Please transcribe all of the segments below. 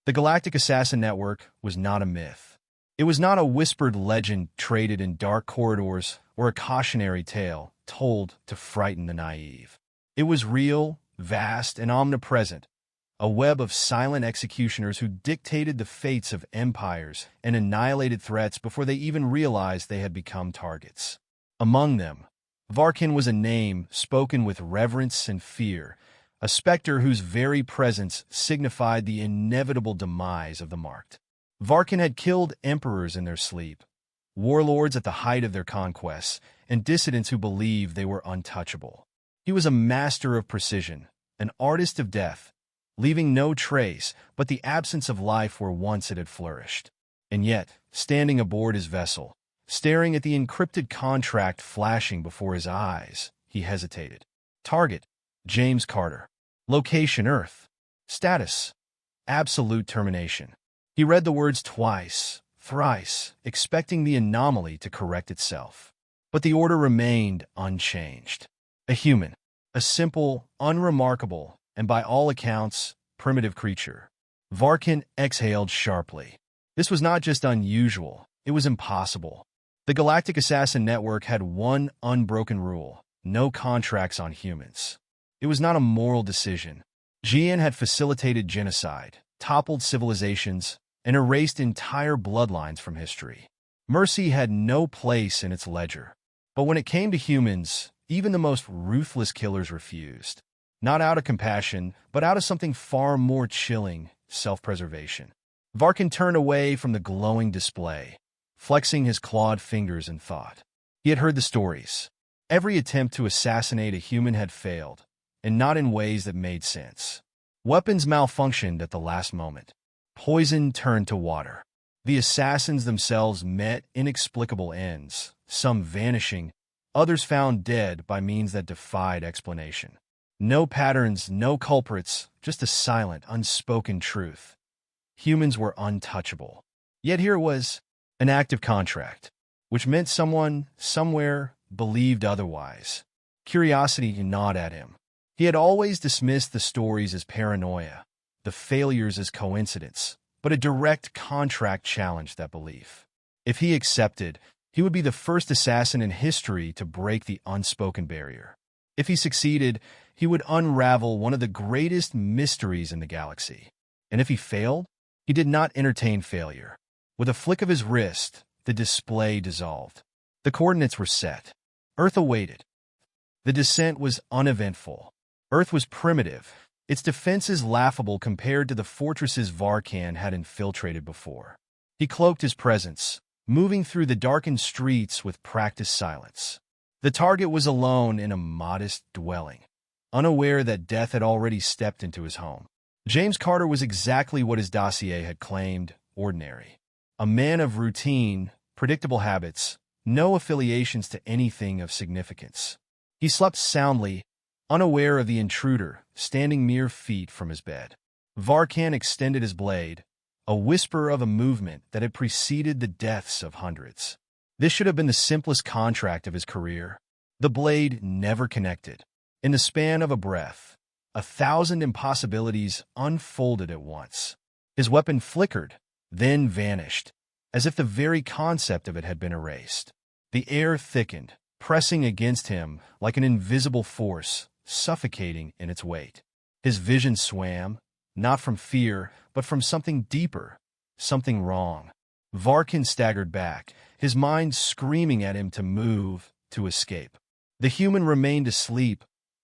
The Galactic Assassin Network was not a myth. It was not a whispered legend traded in dark corridors or a cautionary tale told to frighten the naive. It was real, vast, and omnipresent, a web of silent executioners who dictated the fates of empires and annihilated threats before they even realized they had become targets. Among them, Varkin was a name spoken with reverence and fear, a specter whose very presence signified the inevitable demise of the marked. Varkin had killed emperors in their sleep, warlords at the height of their conquests, and dissidents who believed they were untouchable. He was a master of precision, an artist of death, leaving no trace but the absence of life where once it had flourished. And yet, standing aboard his vessel, staring at the encrypted contract flashing before his eyes, he hesitated. Target: James Carter. Location: Earth. Status: absolute termination. He read the words twice, thrice, expecting the anomaly to correct itself. But the order remained unchanged. A human, a simple, unremarkable, and by all accounts, primitive creature. Varkin exhaled sharply. This was not just unusual, it was impossible. The Galactic Assassin Network had one unbroken rule: no contracts on humans. It was not a moral decision. GN had facilitated genocide, toppled civilizations, and erased entire bloodlines from history. Mercy had no place in its ledger. But when it came to humans, even the most ruthless killers refused. Not out of compassion, but out of something far more chilling: self-preservation. Varkin turned away from the glowing display, flexing his clawed fingers in thought. He had heard the stories. Every attempt to assassinate a human had failed, and not in ways that made sense. Weapons malfunctioned at the last moment. Poison turned to water. The assassins themselves met inexplicable ends, some vanishing, others found dead by means that defied explanation. No patterns, no culprits, just a silent, unspoken truth. Humans were untouchable. Yet here was an active contract, which meant someone, somewhere, believed otherwise. Curiosity gnawed at him. He had always dismissed the stories as paranoia, the failures as coincidence, but a direct contract challenged that belief. If he accepted, he would be the first assassin in history to break the unspoken barrier. If he succeeded, he would unravel one of the greatest mysteries in the galaxy. And if he failed, he did not entertain failure. With a flick of his wrist, the display dissolved. The coordinates were set. Earth awaited. The descent was uneventful. Earth was primitive, its defenses laughable compared to the fortresses Varkin had infiltrated before. He cloaked his presence, moving through the darkened streets with practiced silence. The target was alone in a modest dwelling, unaware that death had already stepped into his home. James Carter was exactly what his dossier had claimed: ordinary. A man of routine, predictable habits, no affiliations to anything of significance. He slept soundly, unaware of the intruder, standing mere feet from his bed. Varkin extended his blade, a whisper of a movement that had preceded the deaths of hundreds. This should have been the simplest contract of his career. The blade never connected. In the span of a breath, 1,000 impossibilities unfolded at once. His weapon flickered, then vanished, as if the very concept of it had been erased. The air thickened, pressing against him like an invisible force, suffocating in its weight. His vision swam, not from fear, but from something deeper, something wrong. Varkin staggered back, his mind screaming at him to move, to escape. The human remained asleep,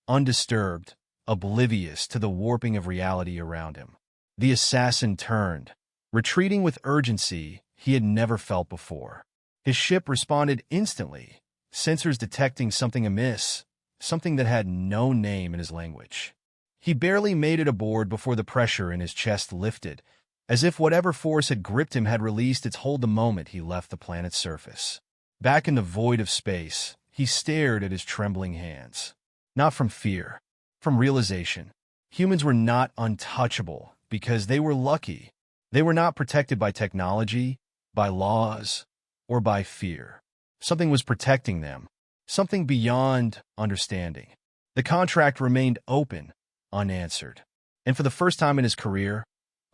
undisturbed, oblivious to the warping of reality around him. The assassin turned, retreating with urgency he had never felt before. His ship responded instantly, sensors detecting something amiss, something that had no name in his language. He barely made it aboard before the pressure in his chest lifted, as if whatever force had gripped him had released its hold the moment he left the planet's surface. Back in the void of space, he stared at his trembling hands. Not from fear, from realization. Humans were not untouchable because they were lucky. They were not protected by technology, by laws, or by fear. Something was protecting them, something beyond understanding. The contract remained open, unanswered. And for the first time in his career,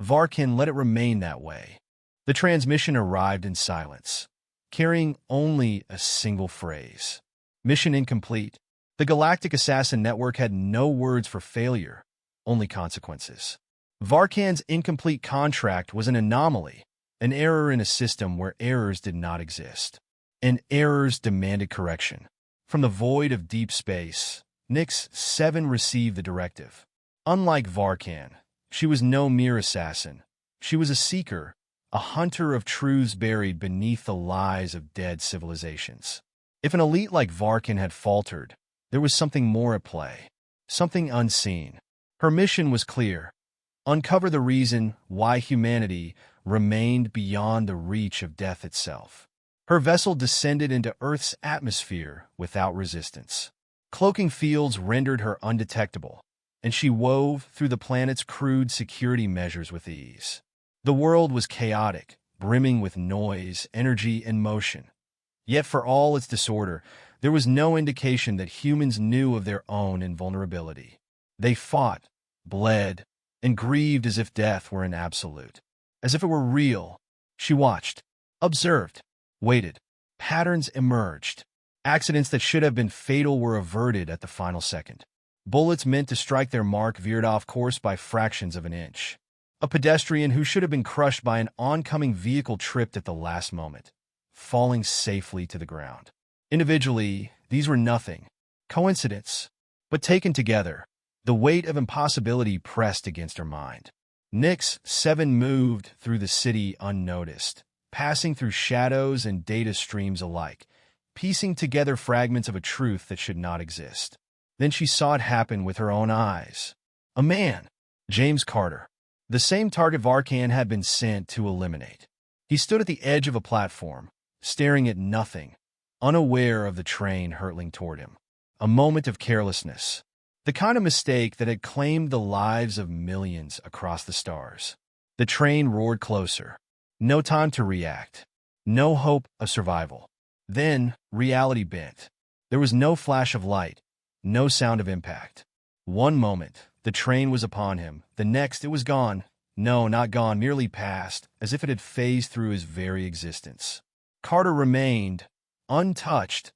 Varkin let it remain that way. The transmission arrived in silence, carrying only a single phrase. Mission incomplete. The Galactic Assassin Network had no words for failure, only consequences. Varkan's incomplete contract was an anomaly, an error in a system where errors did not exist. And errors demanded correction. From the void of deep space, Nix 7 received the directive. Unlike Varkan, she was no mere assassin. She was a seeker, a hunter of truths buried beneath the lies of dead civilizations. If an elite like Varkan had faltered, there was something more at play, something unseen. Her mission was clear: uncover the reason why humanity remained beyond the reach of death itself. Her vessel descended into Earth's atmosphere without resistance. Cloaking fields rendered her undetectable, and she wove through the planet's crude security measures with ease. The world was chaotic, brimming with noise, energy, and motion. Yet for all its disorder, there was no indication that humans knew of their own invulnerability. They fought, bled, and grieved as if death were an absolute. As if it were real. She watched, observed, waited. Patterns emerged. Accidents that should have been fatal were averted at the final second. Bullets meant to strike their mark veered off course by fractions of an inch. A pedestrian who should have been crushed by an oncoming vehicle tripped at the last moment, falling safely to the ground. Individually, these were nothing. Coincidence. But taken together, the weight of impossibility pressed against her mind. Nix 7 moved through the city unnoticed, passing through shadows and data streams alike, piecing together fragments of a truth that should not exist. Then she saw it happen with her own eyes. A man, James Carter, the same target Varkan had been sent to eliminate. He stood at the edge of a platform, staring at nothing, unaware of the train hurtling toward him. A moment of carelessness. The kind of mistake that had claimed the lives of millions across the stars. The train roared closer. No time to react. No hope of survival. Then, reality bent. There was no flash of light, no sound of impact. One moment, the train was upon him. The next, it was gone. No, not gone, merely passed, as if it had phased through his very existence. Carter remained, untouched,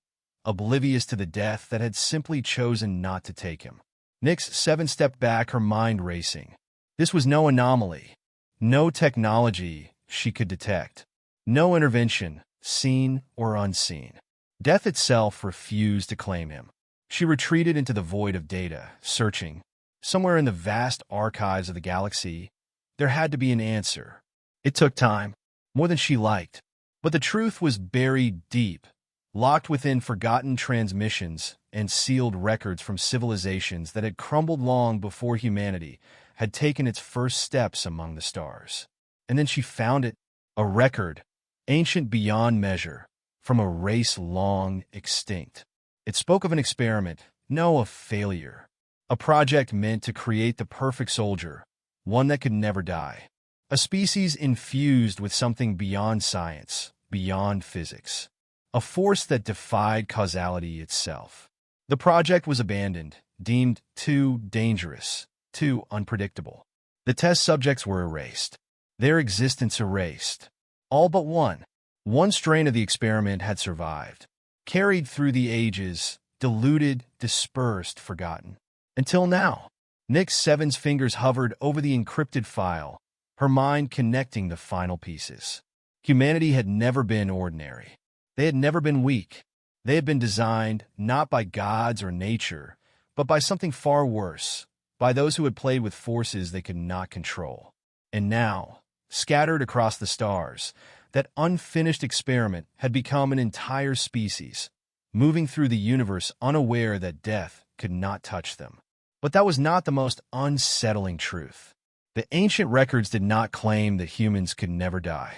oblivious to the death that had simply chosen not to take him. Nix 7 stepped back, her mind racing. This was no anomaly. No technology she could detect. No intervention, seen or unseen. Death itself refused to claim him. She retreated into the void of data, searching. Somewhere in the vast archives of the galaxy, there had to be an answer. It took time, more than she liked. But the truth was buried deep, locked within forgotten transmissions and sealed records from civilizations that had crumbled long before humanity had taken its first steps among the stars. And then she found it, a record, ancient beyond measure, from a race long extinct. It spoke of an experiment, no, a failure. A project meant to create the perfect soldier, one that could never die. A species infused with something beyond science, beyond physics. A force that defied causality itself. The project was abandoned, deemed too dangerous, too unpredictable. The test subjects were erased. Their existence erased. All but one. One strain of the experiment had survived. Carried through the ages, diluted, dispersed, forgotten. Until now. Nix 7's fingers hovered over the encrypted file, her mind connecting the final pieces. Humanity had never been ordinary. They had never been weak. They had been designed not by gods or nature, but by something far worse, by those who had played with forces they could not control. And now, scattered across the stars, that unfinished experiment had become an entire species, moving through the universe unaware that death could not touch them. But that was not the most unsettling truth. The ancient records did not claim that humans could never die,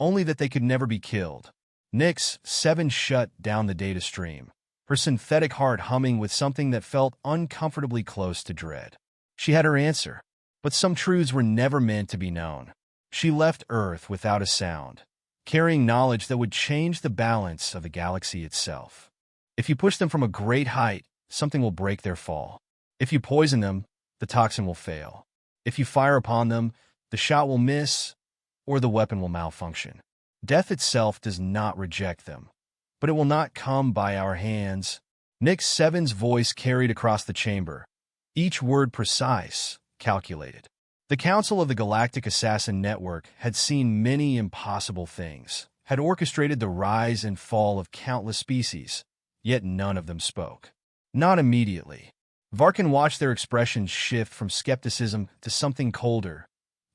only that they could never be killed. Nix 7 shut down the data stream, her synthetic heart humming with something that felt uncomfortably close to dread. She had her answer, but some truths were never meant to be known. She left Earth without a sound, carrying knowledge that would change the balance of the galaxy itself. If you push them from a great height, something will break their fall. If you poison them, the toxin will fail. If you fire upon them, The shot will miss, or the weapon will malfunction. Death itself does not reject them, but it will not come by our hands. Nick Seven's voice carried across the chamber, each word precise, calculated. The Council of the Galactic Assassin Network had seen many impossible things, had orchestrated the rise and fall of countless species, yet none of them spoke. Not immediately. Varkin watched their expressions shift from skepticism to something colder,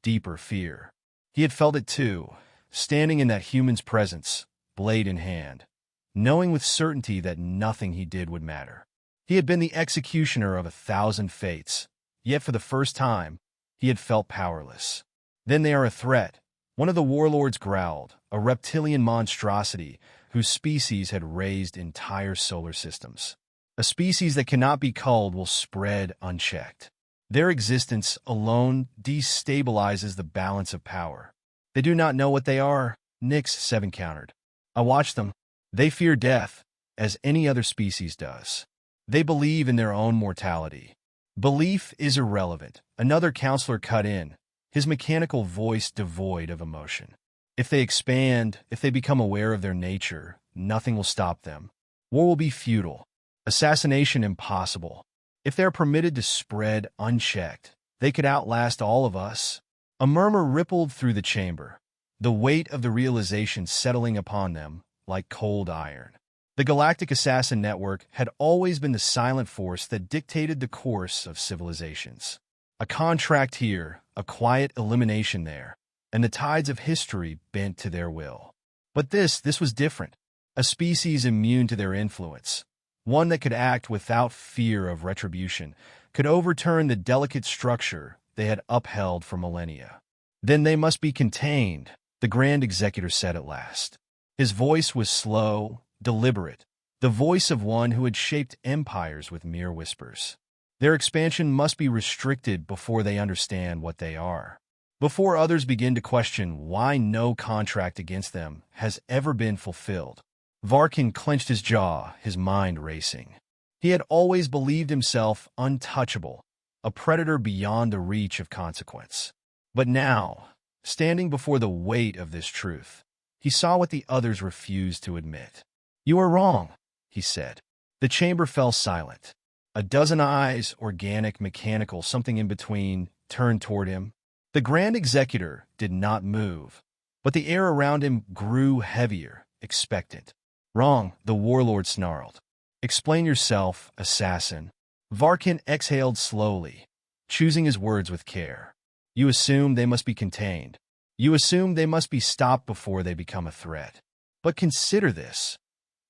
deeper fear. He had felt it too, standing in that human's presence, blade in hand, knowing with certainty that nothing he did would matter. He had been the executioner of 1,000 fates, yet for the first time, he had felt powerless. Then they are a threat. One of the warlords growled, a reptilian monstrosity whose species had raised entire solar systems. A species that cannot be culled will spread unchecked. Their existence alone destabilizes the balance of power. They do not know what they are, Nyx 7 countered. I watched them. They fear death, as any other species does. They believe in their own mortality. Belief is irrelevant. Another counselor cut in, his mechanical voice devoid of emotion. If they expand, if they become aware of their nature, nothing will stop them. War will be futile. Assassination impossible. If they are permitted to spread unchecked, they could outlast all of us. A murmur rippled through the chamber, the weight of the realization settling upon them like cold iron. The Galactic Assassin Network had always been the silent force that dictated the course of civilizations. A contract here, a quiet elimination there, and the tides of history bent to their will. But this was different. A species immune to their influence, one that could act without fear of retribution, could overturn the delicate structure they had upheld for millennia. Then they must be contained, the Grand Executor said at last. His voice was slow, deliberate, the voice of one who had shaped empires with mere whispers. Their expansion must be restricted before they understand what they are. Before others begin to question why no contract against them has ever been fulfilled. Varkin clenched his jaw, his mind racing. He had always believed himself untouchable, a predator beyond the reach of consequence. But now, standing before the weight of this truth, he saw what the others refused to admit. "You are wrong," he said. The chamber fell silent. A dozen eyes, organic, mechanical, something in between, turned toward him. The Grand Executor did not move, but the air around him grew heavier, expectant. "Wrong," the warlord snarled. "Explain yourself, assassin." Varkin exhaled slowly, choosing his words with care. "You assume they must be contained. You assume they must be stopped before they become a threat. But consider this.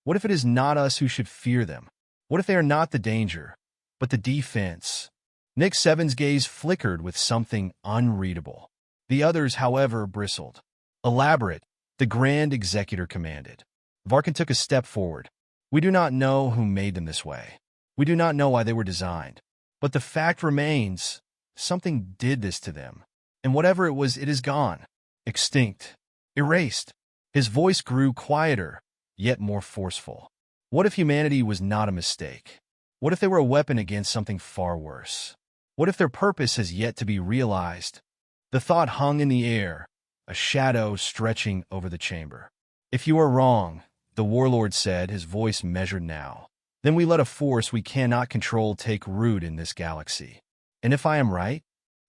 What if it is not us who should fear them? What if they are not the danger, but the defense?" Nick Seven's gaze flickered with something unreadable. The others, however, bristled. "Elaborate," the Grand Executor commanded. Varkin took a step forward. "We do not know who made them this way. We do not know why they were designed. But the fact remains, something did this to them. And whatever it was, it is gone. Extinct. Erased." His voice grew quieter, yet more forceful. What if humanity was not a mistake? What if they were a weapon against something far worse? What if their purpose has yet to be realized? The thought hung in the air, a shadow stretching over the chamber. "If you are wrong," the warlord said, his voice measured now, "then we let a force we cannot control take root in this galaxy. And if I am right,"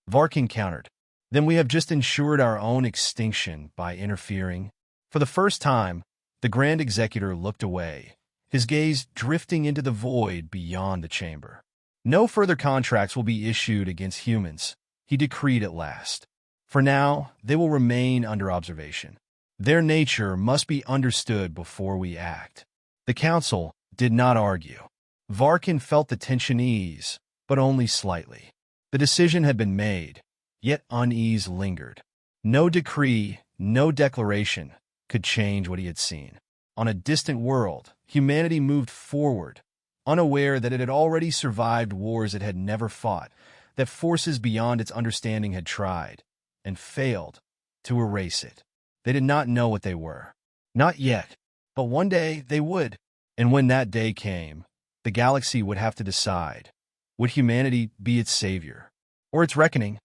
Varkin countered, "then we have just ensured our own extinction by interfering." For the first time, the Grand Executor looked away, his gaze drifting into the void beyond the chamber. "No further contracts will be issued against humans," he decreed at last. "For now, they will remain under observation. Their nature must be understood before we act." The Council did not argue. Varkin felt the tension ease, but only slightly. The decision had been made, yet unease lingered. No decree, no declaration could change what he had seen. On a distant world, humanity moved forward, unaware that it had already survived wars it had never fought, that forces beyond its understanding had tried, and failed, to erase it. They did not know what they were. Not yet, but one day they would. And when that day came, the galaxy would have to decide. Would humanity be its savior, or its reckoning?